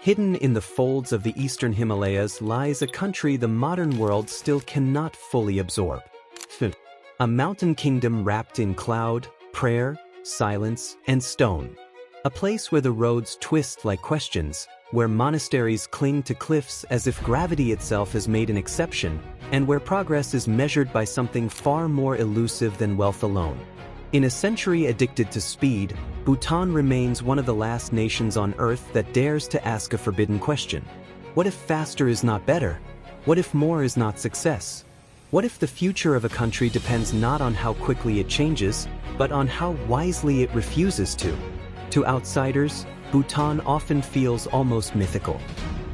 Hidden in the folds of the eastern Himalayas lies a country the modern world still cannot fully absorb. A mountain kingdom wrapped in cloud, prayer, silence, and stone. A place where the roads twist like questions, where monasteries cling to cliffs as if gravity itself has made an exception, and where progress is measured by something far more elusive than wealth alone. In a century addicted to speed, Bhutan remains one of the last nations on Earth that dares to ask a forbidden question. What if faster is not better? What if more is not success? What if the future of a country depends not on how quickly it changes, but on how wisely it refuses to? To outsiders, Bhutan often feels almost mythical.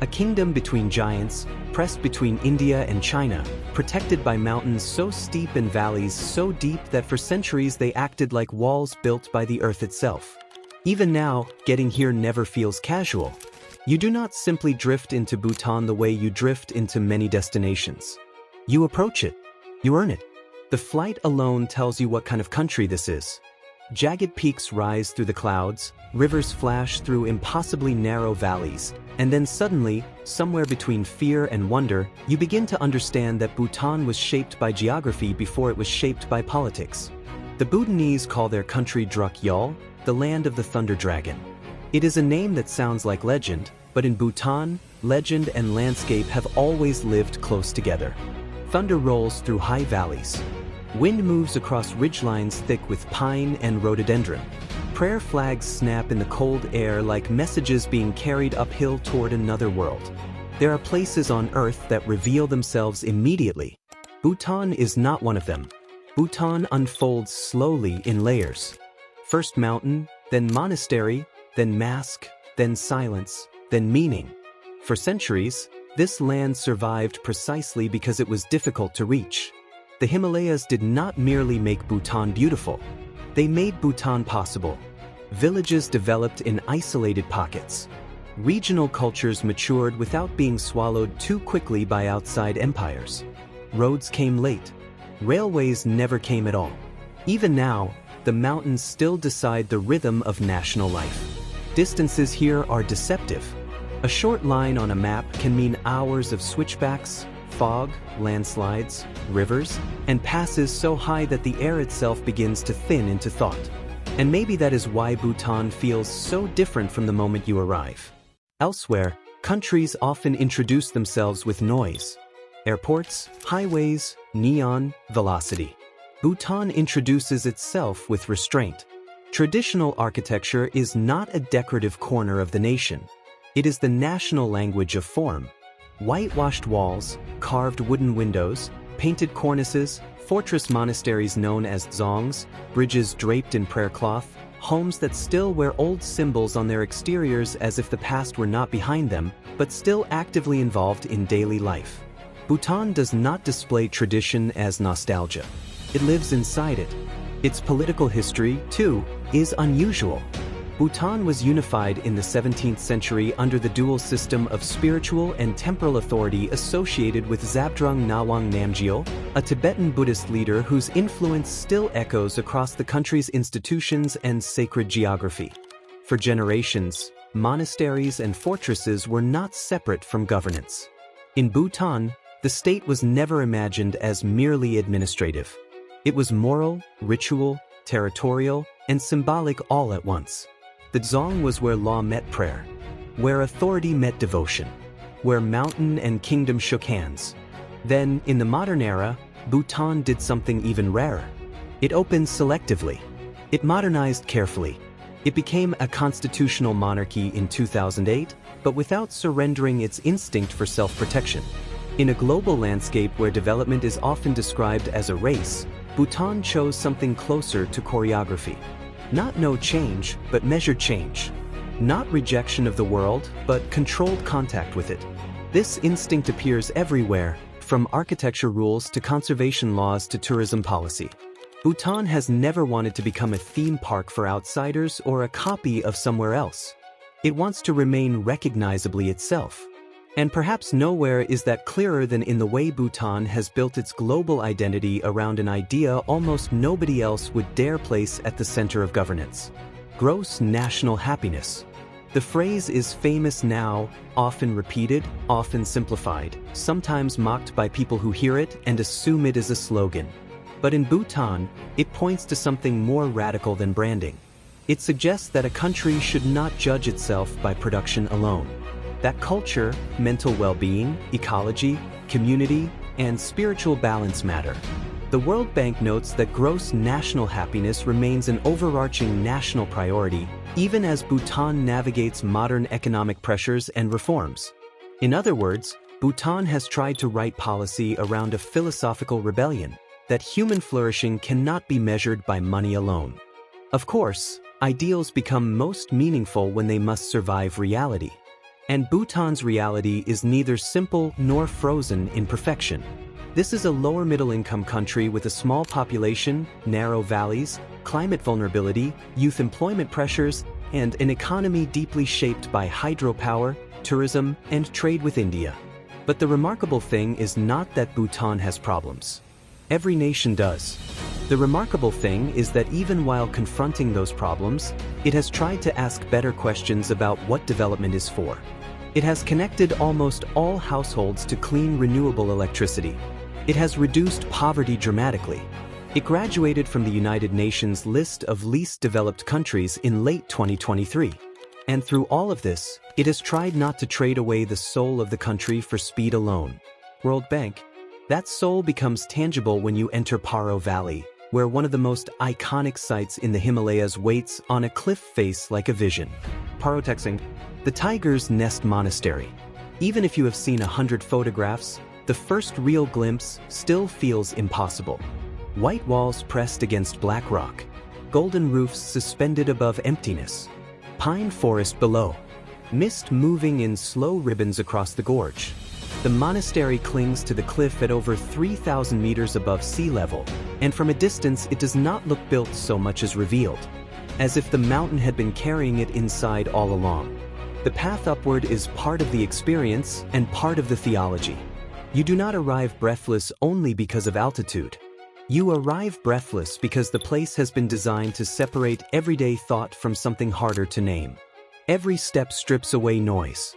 A kingdom between giants, pressed between India and China, protected by mountains so steep and valleys so deep that for centuries they acted like walls built by the earth itself. Even now, getting here never feels casual. You do not simply drift into Bhutan the way you drift into many destinations. You approach it. You earn it. The flight alone tells you what kind of country this is. Jagged peaks rise through the clouds, rivers flash through impossibly narrow valleys, and then suddenly, somewhere between fear and wonder, you begin to understand that Bhutan was shaped by geography before it was shaped by politics. The Bhutanese call their country Druk Yul, the land of the thunder dragon. It is a name that sounds like legend, but in Bhutan, legend and landscape have always lived close together. Thunder rolls through high valleys. Wind moves across ridgelines thick with pine and rhododendron. Prayer flags snap in the cold air like messages being carried uphill toward another world. There are places on Earth that reveal themselves immediately. Bhutan is not one of them. Bhutan unfolds slowly in layers. First mountain, then monastery, then mask, then silence, then meaning. For centuries, this land survived precisely because it was difficult to reach. The Himalayas did not merely make Bhutan beautiful. They made Bhutan possible. Villages developed in isolated pockets. Regional cultures matured without being swallowed too quickly by outside empires. Roads came late. Railways never came at all. Even now, the mountains still decide the rhythm of national life. Distances here are deceptive. A short line on a map can mean hours of switchbacks, fog, landslides, rivers, and passes so high that the air itself begins to thin into thought. And maybe that is why Bhutan feels so different from the moment you arrive. Elsewhere, countries often introduce themselves with noise. Airports, highways, neon, velocity. Bhutan introduces itself with restraint. Traditional architecture is not a decorative corner of the nation. It is the national language of form. Whitewashed walls, carved wooden windows, painted cornices, fortress monasteries known as dzongs, bridges draped in prayer cloth, homes that still wear old symbols on their exteriors as if the past were not behind them, but still actively involved in daily life. Bhutan does not display tradition as nostalgia. It lives inside it. Its political history, too, is unusual. Bhutan was unified in the 17th century under the dual system of spiritual and temporal authority associated with Zabdrung Ngawang Namgyal, a Tibetan Buddhist leader whose influence still echoes across the country's institutions and sacred geography. For generations, monasteries and fortresses were not separate from governance. In Bhutan, the state was never imagined as merely administrative. It was moral, ritual, territorial, and symbolic all at once. The dzong was where law met prayer, where authority met devotion, where mountain and kingdom shook hands. Then, in the modern era, Bhutan did something even rarer. It opened selectively. It modernized carefully. It became a constitutional monarchy in 2008, but without surrendering its instinct for self-protection. In a global landscape where development is often described as a race, Bhutan chose something closer to choreography. Not no change, but measured change. Not rejection of the world, but controlled contact with it. This instinct appears everywhere, from architecture rules to conservation laws to tourism policy. Bhutan has never wanted to become a theme park for outsiders or a copy of somewhere else. It wants to remain recognizably itself. And perhaps nowhere is that clearer than in the way Bhutan has built its global identity around an idea almost nobody else would dare place at the center of governance: gross national happiness. The phrase is famous now, often repeated, often simplified, sometimes mocked by people who hear it and assume it is a slogan. But in Bhutan, it points to something more radical than branding. It suggests that a country should not judge itself by production alone. That culture, mental well-being, ecology, community, and spiritual balance matter. The World Bank notes that gross national happiness remains an overarching national priority, even as Bhutan navigates modern economic pressures and reforms. In other words, Bhutan has tried to write policy around a philosophical rebellion, that human flourishing cannot be measured by money alone. Of course, ideals become most meaningful when they must survive reality. And Bhutan's reality is neither simple nor frozen in perfection. This is a lower middle-income country with a small population, narrow valleys, climate vulnerability, youth employment pressures, and an economy deeply shaped by hydropower, tourism, and trade with India. But the remarkable thing is not that Bhutan has problems. Every nation does. The remarkable thing is that even while confronting those problems, it has tried to ask better questions about what development is for. It has connected almost all households to clean, renewable electricity. It has reduced poverty dramatically. It graduated from the United Nations list of least developed countries in late 2023. And through all of this, it has tried not to trade away the soul of the country for speed alone. World Bank. That soul becomes tangible when you enter Paro Valley, where one of the most iconic sites in the Himalayas waits on a cliff face like a vision. Paro Texing. The Tiger's Nest Monastery. Even if you have seen 100 photographs, the first real glimpse still feels impossible. White walls pressed against black rock. Golden roofs suspended above emptiness. Pine forest below. Mist moving in slow ribbons across the gorge. The monastery clings to the cliff at over 3,000 meters above sea level, and from a distance it does not look built so much as revealed, as if the mountain had been carrying it inside all along. The path upward is part of the experience and part of the theology. You do not arrive breathless only because of altitude. You arrive breathless because the place has been designed to separate everyday thought from something harder to name. Every step strips away noise.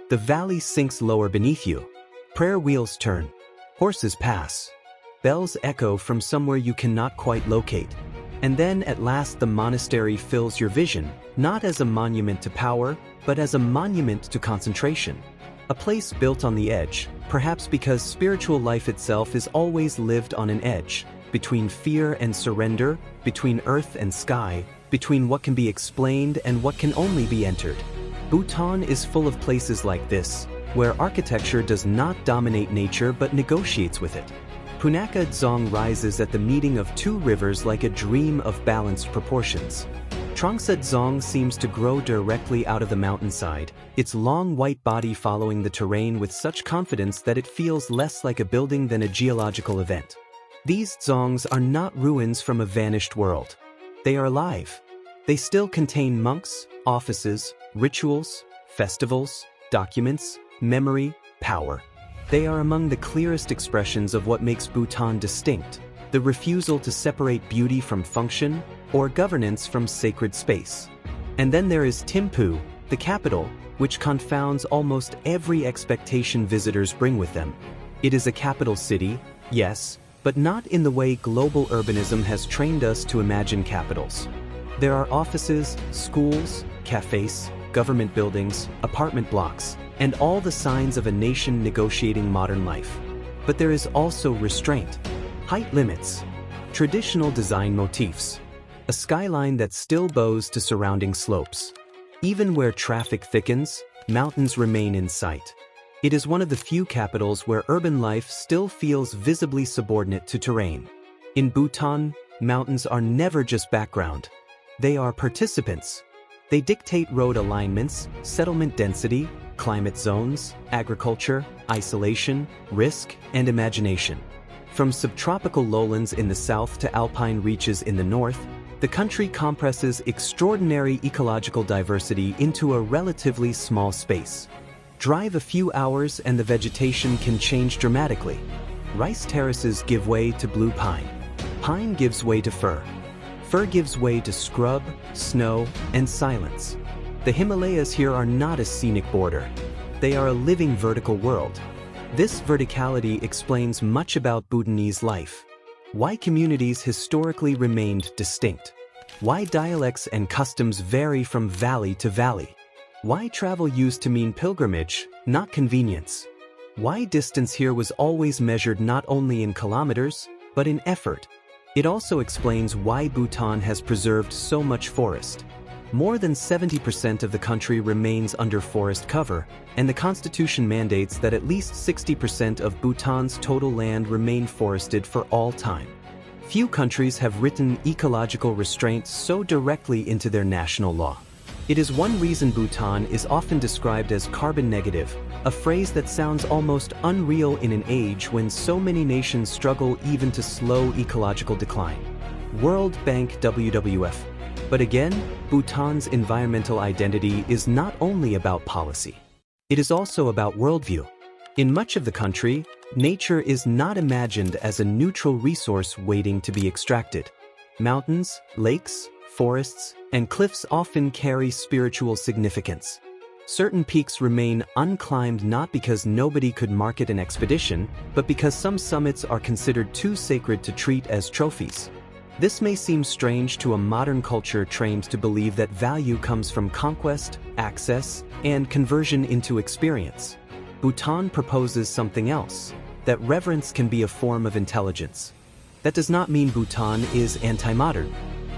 The valley sinks lower beneath you. Prayer wheels turn. Horses pass. Bells echo from somewhere you cannot quite locate. And then at last the monastery fills your vision, not as a monument to power, but as a monument to concentration. A place built on the edge, perhaps because spiritual life itself is always lived on an edge, between fear and surrender, between earth and sky, between what can be explained and what can only be entered. Bhutan is full of places like this, where architecture does not dominate nature but negotiates with it. Punakha Dzong rises at the meeting of two rivers like a dream of balanced proportions. Trongsa Dzong seems to grow directly out of the mountainside, its long white body following the terrain with such confidence that it feels less like a building than a geological event. These dzongs are not ruins from a vanished world. They are alive. They still contain monks, offices, rituals, festivals, documents, memory, power. They are among the clearest expressions of what makes Bhutan distinct, the refusal to separate beauty from function, or governance from sacred space. And then there is Thimphu, the capital, which confounds almost every expectation visitors bring with them. It is a capital city, yes, but not in the way global urbanism has trained us to imagine capitals. There are offices, schools, cafes, government buildings, apartment blocks, and all the signs of a nation negotiating modern life. But there is also restraint, height limits, traditional design motifs, a skyline that still bows to surrounding slopes. Even where traffic thickens, mountains remain in sight. It is one of the few capitals where urban life still feels visibly subordinate to terrain. In Bhutan, mountains are never just background. They are participants. They dictate road alignments, settlement density, climate zones, agriculture, isolation, risk, and imagination. From subtropical lowlands in the south to alpine reaches in the north, the country compresses extraordinary ecological diversity into a relatively small space. Drive a few hours and the vegetation can change dramatically. Rice terraces give way to blue pine. Pine gives way to fir. Fir gives way to scrub, snow, and silence. The Himalayas here are not a scenic border. They are a living vertical world. This verticality explains much about Bhutanese life. Why communities historically remained distinct. Why dialects and customs vary from valley to valley. Why travel used to mean pilgrimage, not convenience. Why distance here was always measured not only in kilometers, but in effort. It also explains why Bhutan has preserved so much forest. More than 70% of the country remains under forest cover, and the constitution mandates that at least 60% of Bhutan's total land remain forested for all time. Few countries have written ecological restraints so directly into their national law. It is one reason Bhutan is often described as carbon negative, a phrase that sounds almost unreal in an age when so many nations struggle even to slow ecological decline. World Bank WWF. But again, Bhutan's environmental identity is not only about policy. It is also about worldview. In much of the country, nature is not imagined as a neutral resource waiting to be extracted. Mountains, lakes, forests, and cliffs often carry spiritual significance. Certain peaks remain unclimbed not because nobody could market an expedition, but because some summits are considered too sacred to treat as trophies. This may seem strange to a modern culture trained to believe that value comes from conquest, access, and conversion into experience. Bhutan proposes something else, that reverence can be a form of intelligence. That does not mean Bhutan is anti-modern.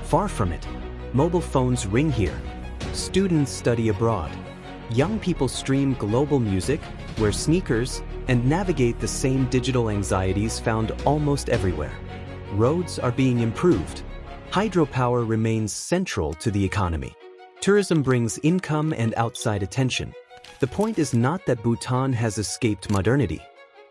Far from it. Mobile phones ring here. Students study abroad. Young people stream global music, wear sneakers, and navigate the same digital anxieties found almost everywhere. Roads are being improved. Hydropower remains central to the economy. Tourism brings income and outside attention. The point is not that Bhutan has escaped modernity.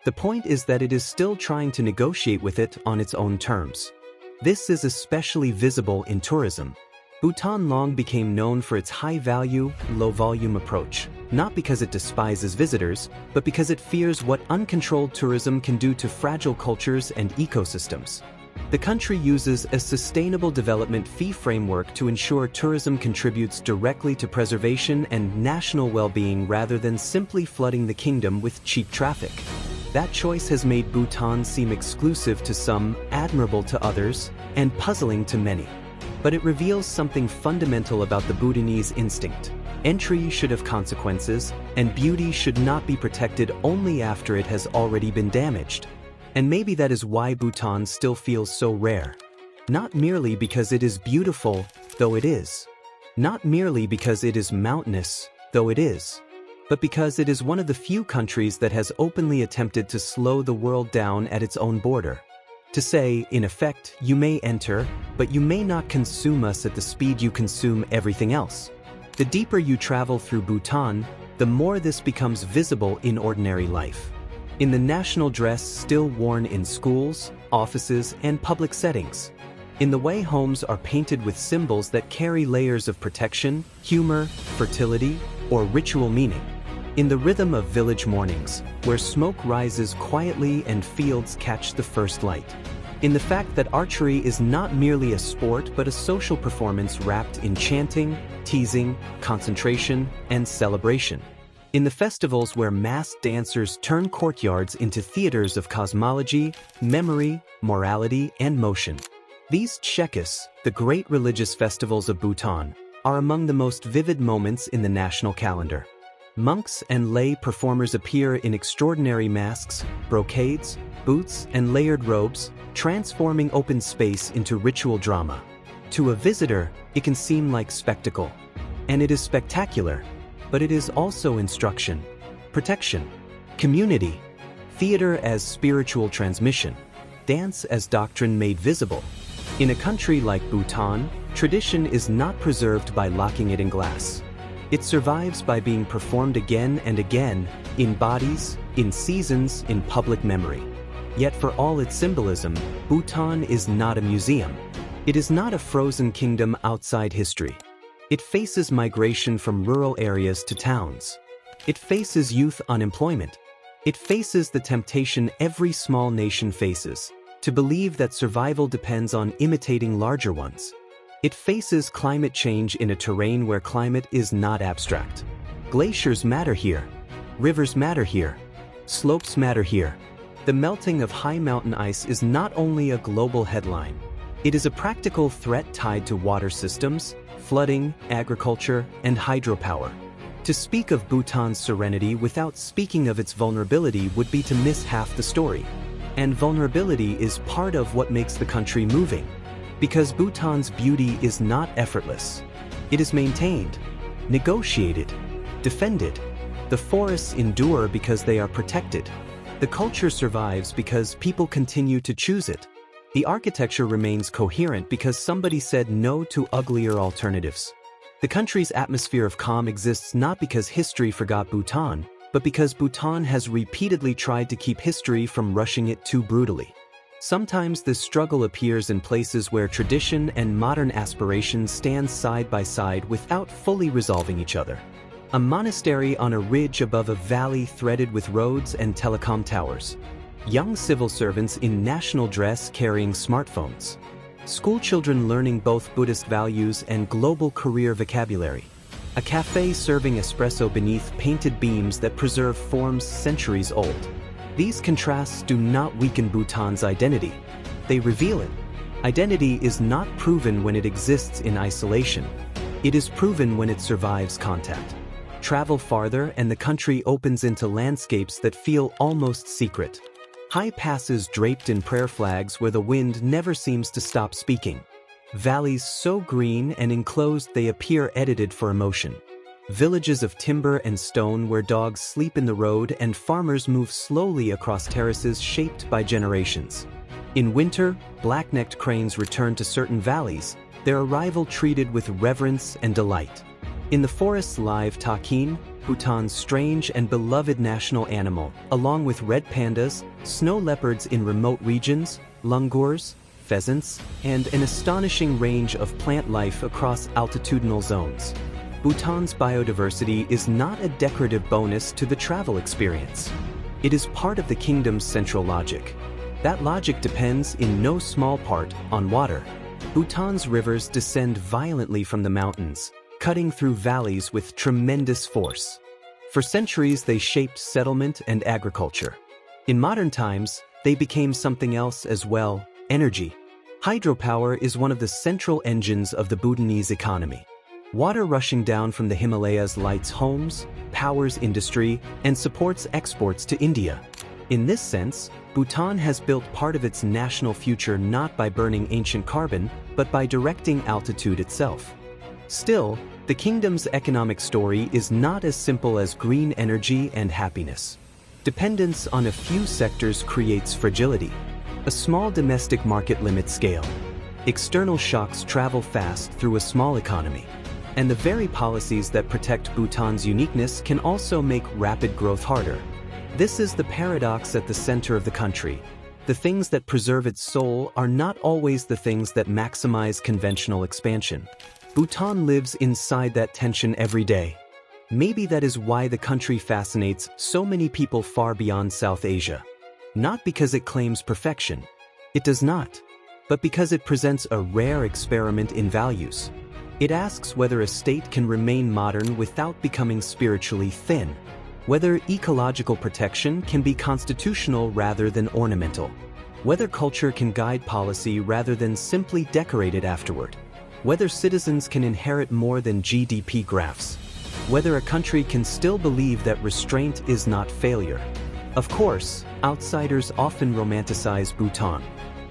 The point is that it is still trying to negotiate with it on its own terms. This is especially visible in tourism. Bhutan long became known for its high-value, low-volume approach, not because it despises visitors, but because it fears what uncontrolled tourism can do to fragile cultures and ecosystems. The country uses a sustainable development fee framework to ensure tourism contributes directly to preservation and national well-being rather than simply flooding the kingdom with cheap traffic. That choice has made Bhutan seem exclusive to some, admirable to others, and puzzling to many. But it reveals something fundamental about the Bhutanese instinct. Entry should have consequences, and beauty should not be protected only after it has already been damaged. And maybe that is why Bhutan still feels so rare. Not merely because it is beautiful, though it is. Not merely because it is mountainous, though it is. But because it is one of the few countries that has openly attempted to slow the world down at its own border. To say, in effect, you may enter, but you may not consume us at the speed you consume everything else. The deeper you travel through Bhutan, the more this becomes visible in ordinary life. In the national dress still worn in schools, offices, and public settings. In the way homes are painted with symbols that carry layers of protection, humor, fertility, or ritual meaning. In the rhythm of village mornings, where smoke rises quietly and fields catch the first light. In the fact that archery is not merely a sport but a social performance wrapped in chanting, teasing, concentration, and celebration. In the festivals where masked dancers turn courtyards into theaters of cosmology, memory, morality, and motion. These Chekis, the great religious festivals of Bhutan, are among the most vivid moments in the national calendar. Monks and lay performers appear in extraordinary masks, brocades, boots, and layered robes, transforming open space into ritual drama. To a visitor, it can seem like spectacle. And it is spectacular, but it is also instruction, protection, community, theater as spiritual transmission, dance as doctrine made visible. In a country like Bhutan, tradition is not preserved by locking it in glass. It survives by being performed again and again, in bodies, in seasons, in public memory. Yet for all its symbolism, Bhutan is not a museum. It is not a frozen kingdom outside history. It faces migration from rural areas to towns. It faces youth unemployment. It faces the temptation every small nation faces, to believe that survival depends on imitating larger ones. It faces climate change in a terrain where climate is not abstract. Glaciers matter here. Rivers matter here. Slopes matter here. The melting of high mountain ice is not only a global headline. It is a practical threat tied to water systems, flooding, agriculture, and hydropower. To speak of Bhutan's serenity without speaking of its vulnerability would be to miss half the story. And vulnerability is part of what makes the country moving. Because Bhutan's beauty is not effortless. It is maintained, negotiated, defended. The forests endure because they are protected. The culture survives because people continue to choose it. The architecture remains coherent because somebody said no to uglier alternatives. The country's atmosphere of calm exists not because history forgot Bhutan, but because Bhutan has repeatedly tried to keep history from rushing it too brutally. Sometimes this struggle appears in places where tradition and modern aspirations stand side by side without fully resolving each other. A monastery on a ridge above a valley threaded with roads and telecom towers. Young civil servants in national dress carrying smartphones. Schoolchildren learning both Buddhist values and global career vocabulary. A cafe serving espresso beneath painted beams that preserve forms centuries old. These contrasts do not weaken Bhutan's identity. They reveal it. Identity is not proven when it exists in isolation. It is proven when it survives contact. Travel farther and the country opens into landscapes that feel almost secret. High passes draped in prayer flags where the wind never seems to stop speaking. Valleys so green and enclosed they appear edited for emotion. Villages of timber and stone where dogs sleep in the road and farmers move slowly across terraces shaped by generations. In winter, black-necked cranes return to certain valleys, their arrival treated with reverence and delight. In the forests live takin, Bhutan's strange and beloved national animal, along with red pandas, snow leopards in remote regions, langurs, pheasants, and an astonishing range of plant life across altitudinal zones. Bhutan's biodiversity is not a decorative bonus to the travel experience. It is part of the kingdom's central logic. That logic depends in no small part on water. Bhutan's rivers descend violently from the mountains, cutting through valleys with tremendous force. For centuries, they shaped settlement and agriculture. In modern times, they became something else as well: energy. Hydropower is one of the central engines of the Bhutanese economy. Water rushing down from the Himalayas lights homes, powers industry, and supports exports to India. In this sense, Bhutan has built part of its national future not by burning ancient carbon, but by directing altitude itself. Still, the kingdom's economic story is not as simple as green energy and happiness. Dependence on a few sectors creates fragility. A small domestic market limits scale. External shocks travel fast through a small economy. And the very policies that protect Bhutan's uniqueness can also make rapid growth harder. This is the paradox at the center of the country. The things that preserve its soul are not always the things that maximize conventional expansion. Bhutan lives inside that tension every day. Maybe that is why the country fascinates so many people far beyond South Asia. Not because it claims perfection. It does not. But because it presents a rare experiment in values. It asks whether a state can remain modern without becoming spiritually thin. Whether ecological protection can be constitutional rather than ornamental. Whether culture can guide policy rather than simply decorate it afterward. Whether citizens can inherit more than GDP graphs. Whether a country can still believe that restraint is not failure. Of course, outsiders often romanticize Bhutan.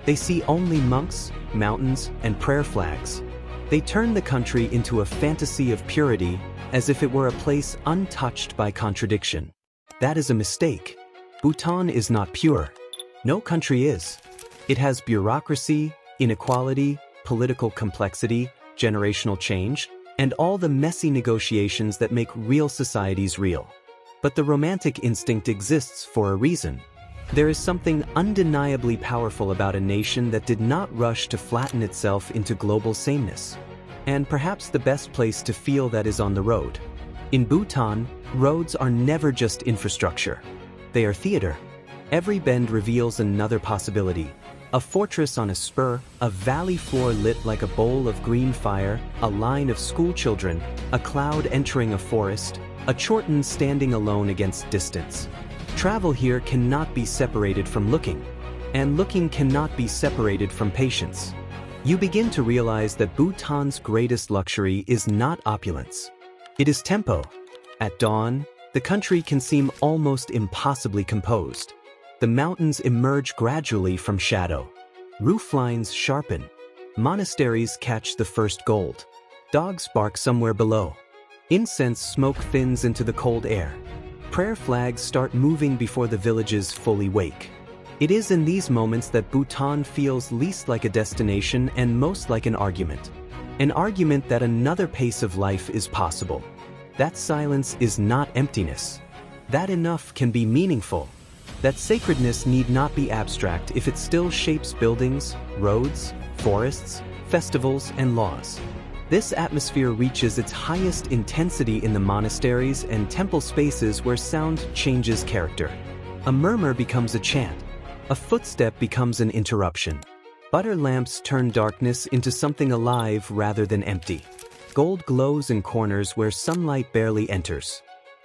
They see only monks, mountains, and prayer flags. They turn the country into a fantasy of purity, as if it were a place untouched by contradiction. That is a mistake. Bhutan is not pure. No country is. It has bureaucracy, inequality, political complexity, generational change, and all the messy negotiations that make real societies real. But the romantic instinct exists for a reason. There is something undeniably powerful about a nation that did not rush to flatten itself into global sameness. And perhaps the best place to feel that is on the road. In Bhutan, roads are never just infrastructure. They are theater. Every bend reveals another possibility, A fortress on a spur, a valley floor lit like a bowl of green fire, a line of schoolchildren, a cloud entering a forest, a Chorten standing alone against distance. Travel here cannot be separated from looking, and looking cannot be separated from patience. You begin to realize that Bhutan's greatest luxury is not opulence. It is tempo. At dawn, the country can seem almost impossibly composed. The mountains emerge gradually from shadow. Rooflines sharpen. Monasteries catch the first gold. Dogs bark somewhere below. Incense smoke thins into the cold air. Prayer flags start moving before the villages fully wake. It is in these moments that Bhutan feels least like a destination and most like an argument. An argument that another pace of life is possible. That silence is not emptiness. That enough can be meaningful. That sacredness need not be abstract if it still shapes buildings, roads, forests, festivals, and laws. This atmosphere reaches its highest intensity in the monasteries and temple spaces where sound changes character. A murmur becomes a chant. A footstep becomes an interruption. Butter lamps turn darkness into something alive rather than empty. Gold glows in corners where sunlight barely enters.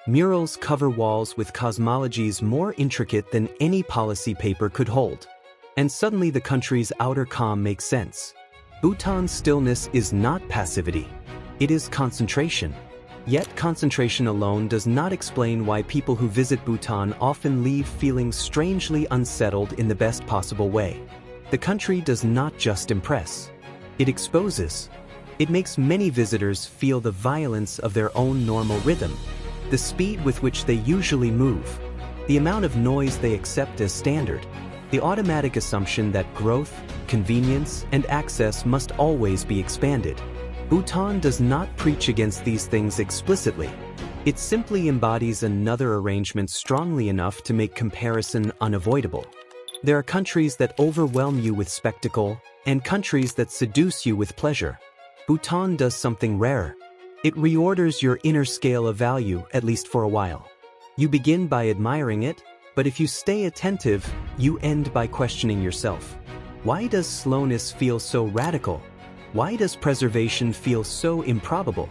Murals cover walls with cosmologies more intricate than any policy paper could hold. And suddenly the country's outer calm makes sense. Bhutan's stillness is not passivity. It is concentration. Yet concentration alone does not explain why people who visit Bhutan often leave feeling strangely unsettled in the best possible way. The country does not just impress. It exposes. It makes many visitors feel the violence of their own normal rhythm. The speed with which they usually move, the amount of noise they accept as standard, the automatic assumption that growth, convenience, and access must always be expanded. Bhutan does not preach against these things explicitly. It simply embodies another arrangement strongly enough to make comparison unavoidable. There are countries that overwhelm you with spectacle, and countries that seduce you with pleasure. Bhutan does something rare. It reorders your inner scale of value, at least for a while. You begin by admiring it, but if you stay attentive, you end by questioning yourself. Why does slowness feel so radical? Why does preservation feel so improbable?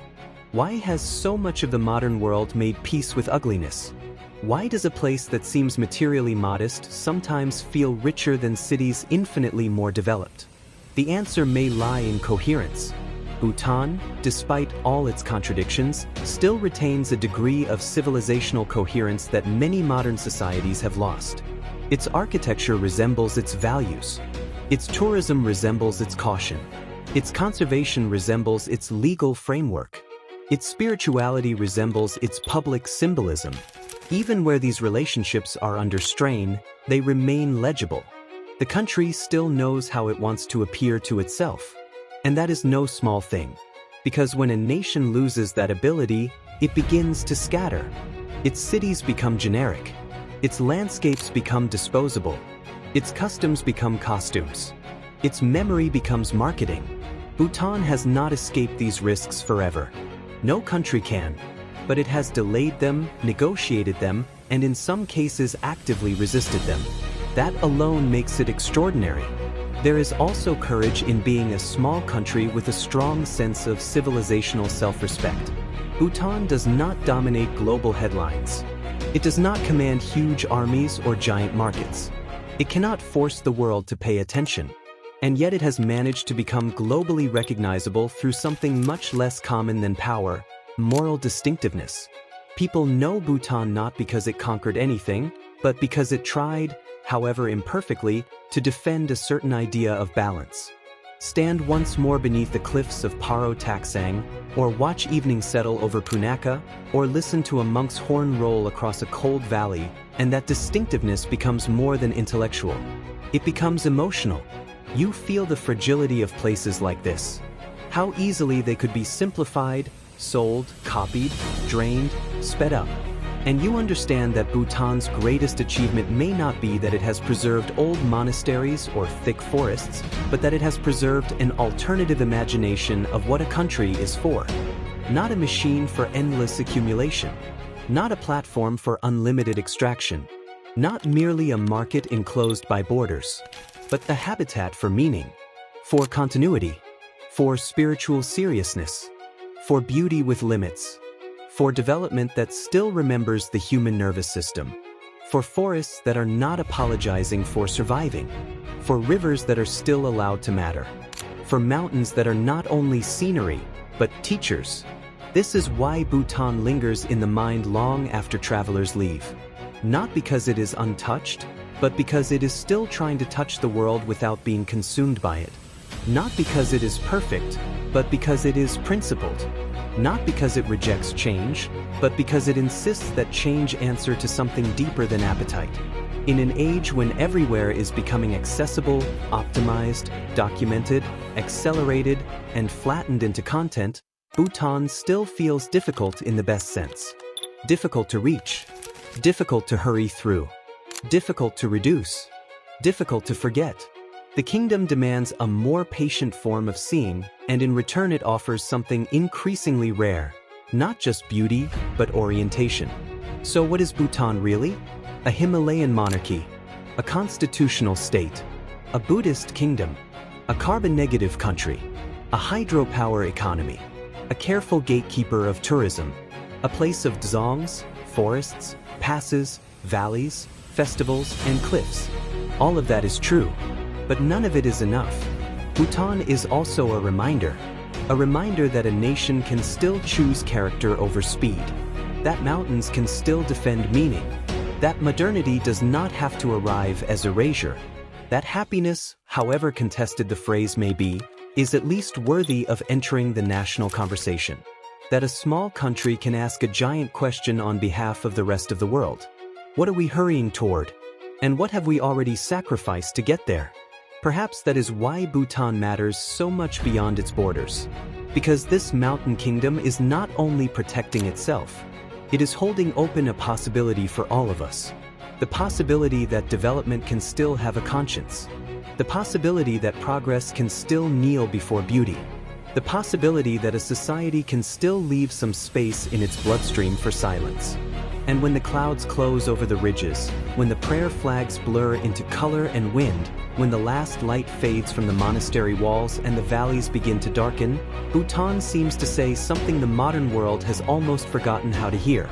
Why has so much of the modern world made peace with ugliness? Why does a place that seems materially modest sometimes feel richer than cities infinitely more developed? The answer may lie in coherence. Bhutan, despite all its contradictions, still retains a degree of civilizational coherence that many modern societies have lost. Its architecture resembles its values. Its tourism resembles its caution. Its conservation resembles its legal framework. Its spirituality resembles its public symbolism. Even where these relationships are under strain, they remain legible. The country still knows how it wants to appear to itself. And that is no small thing, because when a nation loses that ability, it begins to scatter. Its cities become generic. Its landscapes become disposable. Its customs become costumes. Its memory becomes marketing. Bhutan has not escaped these risks forever. No country can, but it has delayed them, negotiated them, and in some cases actively resisted them. That alone makes it extraordinary. There is also courage in being a small country with a strong sense of civilizational self-respect. Bhutan does not dominate global headlines. It does not command huge armies or giant markets. It cannot force the world to pay attention. And yet it has managed to become globally recognizable through something much less common than power: moral distinctiveness. People know Bhutan not because it conquered anything, but because it tried, however imperfectly, to defend a certain idea of balance. Stand once more beneath the cliffs of Paro Taksang, or watch evening settle over Punakha, or listen to a monk's horn roll across a cold valley, and that distinctiveness becomes more than intellectual. It becomes emotional. You feel the fragility of places like this. How easily they could be simplified, sold, copied, drained, sped up. And you understand that Bhutan's greatest achievement may not be that it has preserved old monasteries or thick forests, but that it has preserved an alternative imagination of what a country is for. Not a machine for endless accumulation. Not a platform for unlimited extraction. Not merely a market enclosed by borders. but a habitat for meaning, for continuity, for spiritual seriousness, for beauty with limits, for development that still remembers the human nervous system, for forests that are not apologizing for surviving, for rivers that are still allowed to matter, for mountains that are not only scenery, but teachers. This is why Bhutan lingers in the mind long after travelers leave. Not because it is untouched, but because it is still trying to touch the world without being consumed by it. Not because it is perfect, but because it is principled. Not because it rejects change, but because it insists that change answer to something deeper than appetite. In an age when everywhere is becoming accessible, optimized, documented, accelerated, and flattened into content, Bhutan still feels difficult in the best sense. Difficult to reach, difficult to hurry through, difficult to reduce, difficult to forget. The kingdom demands a more patient form of seeing, and in return it offers something increasingly rare, not just beauty, but orientation. So what is Bhutan really? A Himalayan monarchy, a constitutional state, a Buddhist kingdom, a carbon-negative country, a hydropower economy, a careful gatekeeper of tourism, a place of dzongs, forests, passes, valleys, festivals, and cliffs. All of that is true, but none of it is enough. Bhutan is also a reminder that a nation can still choose character over speed, that mountains can still defend meaning, that modernity does not have to arrive as erasure, that happiness, however contested the phrase may be, is at least worthy of entering the national conversation, that a small country can ask a giant question on behalf of the rest of the world. What are we hurrying toward? And what have we already sacrificed to get there? Perhaps that is why Bhutan matters so much beyond its borders. Because this mountain kingdom is not only protecting itself, it is holding open a possibility for all of us. The possibility that development can still have a conscience. The possibility that progress can still kneel before beauty. The possibility that a society can still leave some space in its bloodstream for silence. And when the clouds close over the ridges, when the prayer flags blur into color and wind, when the last light fades from the monastery walls and the valleys begin to darken, Bhutan seems to say something the modern world has almost forgotten how to hear.